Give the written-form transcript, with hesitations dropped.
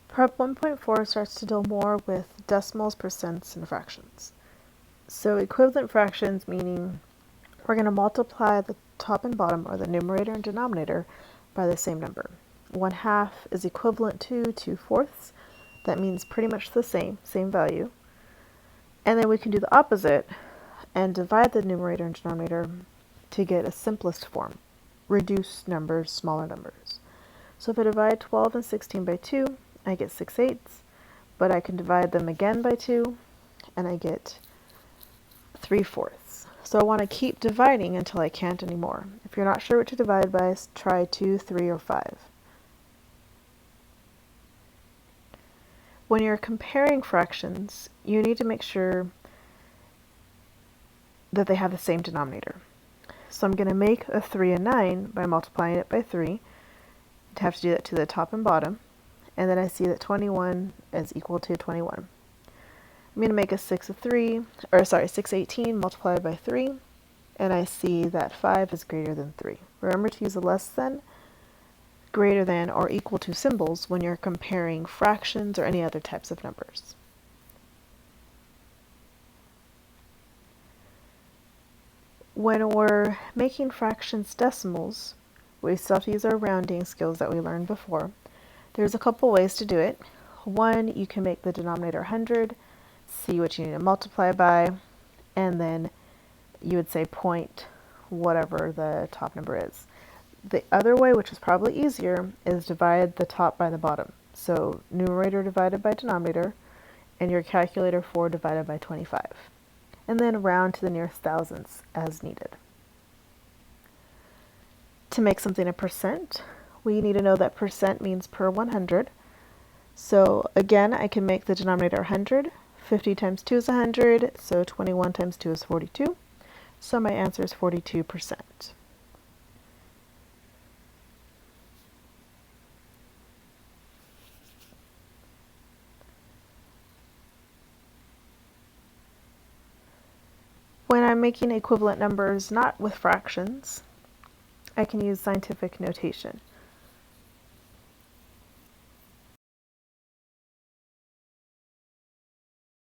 Prep 1.4 starts to deal more with decimals, percents, and fractions. So equivalent fractions meaning we're going to multiply the top and bottom, or the numerator and denominator, by the same number. 1/2 is equivalent to 2/4. That means pretty much the same value. And then we can do the opposite and divide the numerator and denominator to get a simplest form. Reduce numbers, smaller numbers. So if I divide 12 and 16 by 2, I get 6/8, but I can divide them again by 2, and I get 3/4. So I want to keep dividing until I can't anymore. If you're not sure what to divide by, try 2, 3, or 5. When you're comparing fractions, you need to make sure that they have the same denominator. So I'm going to make a 3 and 9 by multiplying it by 3. I'd have to do that to the top and bottom. And then I see that 21 is equal to 21. I'm going to make a 618 multiplied by 3, and I see that 5 is greater than 3. Remember to use the less than, greater than, or equal to symbols when you're comparing fractions or any other types of numbers. When we're making fractions decimals, we still have to use our rounding skills that we learned before. There's a couple ways to do it. One, you can make the denominator 100, see what you need to multiply by, and then you would say point whatever the top number is. The other way, which is probably easier, is divide the top by the bottom. So numerator divided by denominator, and your calculator 4 divided by 25. And then round to the nearest thousandths as needed. To make something a percent, we need to know that percent means per 100. So again, I can make the denominator 100. 50 times 2 is 100, so 21 times 2 is 42. So my answer is 42%. When I'm making equivalent numbers not with fractions, I can use scientific notation.